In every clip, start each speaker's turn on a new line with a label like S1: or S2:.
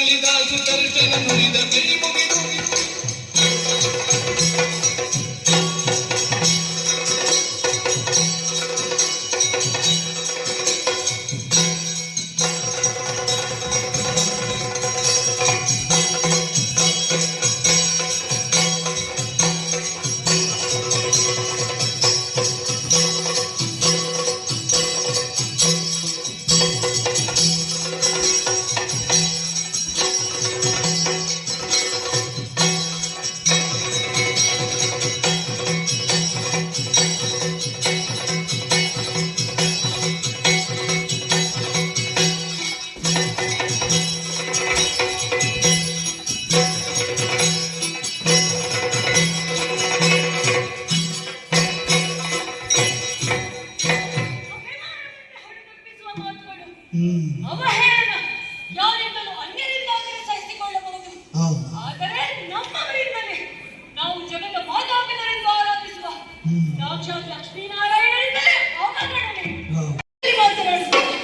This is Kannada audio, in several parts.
S1: ಕಾಳಿದಾಸು ದರ್ಶನ ನುಡಿದ ಕೈ ಮುಗಿದು
S2: ಅವಹೇಳನ ಯಾರಿಂದಲೂ ಅನ್ಯರಿಂದಾದರೆ ಸಹಿಸಿಕೊಳ್ಳಬಹುದು. ಆದರೆ ನಮ್ಮವರಿಂದಲೇ ನಾವು ಜಗದ ಮಾತಾಪಿತರೆಂದು ಆರಾಧಿಸುವ ಸಾಕ್ಷಾತ್ ಲಕ್ಷ್ಮೀನಾರಾಯಣರಿಂದಲೇ ಅವಮಾನನೆ ಮಾತನಾಡುತ್ತೇವೆ.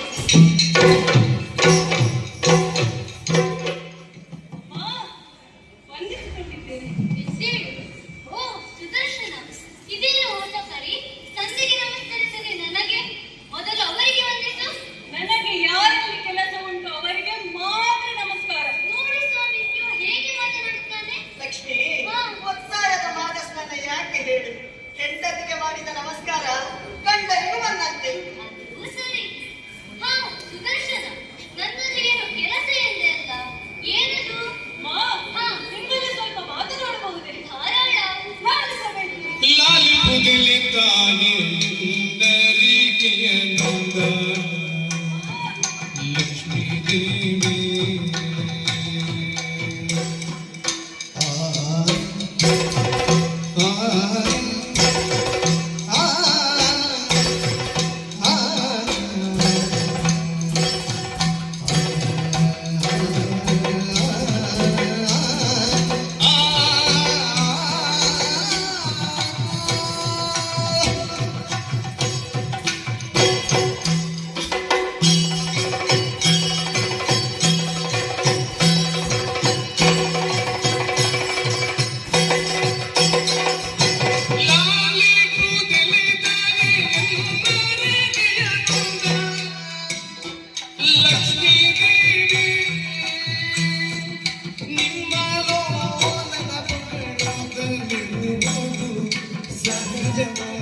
S2: ವಂದಿಸಿಕೊಂಡಿದ್ದೇನೆ.
S3: ಓ ಸುದರ್ಶನ, ಇದೇನು ಹೊಸ ಕರಿ? ತಂದೆಗೆ ನಮಸ್ಕರಿಸದೆ ನನಗೆ ಮೊದಲು ಅವರಿಗೆ ವಂದಿಸು.
S2: ನನಗೆ ಯಾರಲ್ಲಿ ಕೆಲಸ ಉಂಟು ಅವರಿಗೆ ಮಾತ್ರ ನಮಸ್ಕಾರ.
S3: ನೋಡಿ ಸ್ವಾಮಿ, ನೀವು ಹೇಗೆ ಮಾತನಾಡುತ್ತಾನೆ?
S4: ಲಕ್ಷ್ಮಿ, ಒತ್ತಾಯದ ಮಾನಸ್ನಾನ ಯಾಕೆ ಹೇಳು? ಹೆಂಡತಿಗೆ ಮಾಡಿದ ನಮಸ್ಕಾರ ಗಂಡನಿಗೂ ಬಂದಂತೆ.
S3: ಅದು ಸರಿ. ಹಾ ಸುದರ್ಶನ, ನನ್ನಲ್ಲಿ ಏನು ಕೆಲಸ ಎಂದೆ ಅಲ್ಲ. ಏನದು?
S2: ನಿಮ್ಮಲ್ಲಿ ಸ್ವಲ್ಪ ಮಾತನಾಡಬಹುದೇ?
S3: ಧಾರಾಳ
S2: ಪ್ರಾರಂಭಿಸಬೇಕು.
S1: ಲಾಲಿ ಕುದಿಲಿ ತಾಯಿ ಸುಂದರಿಕೆಯ ನಂದ ಲಕ್ಷ್ಮೀ ದೇವಿ
S5: Jam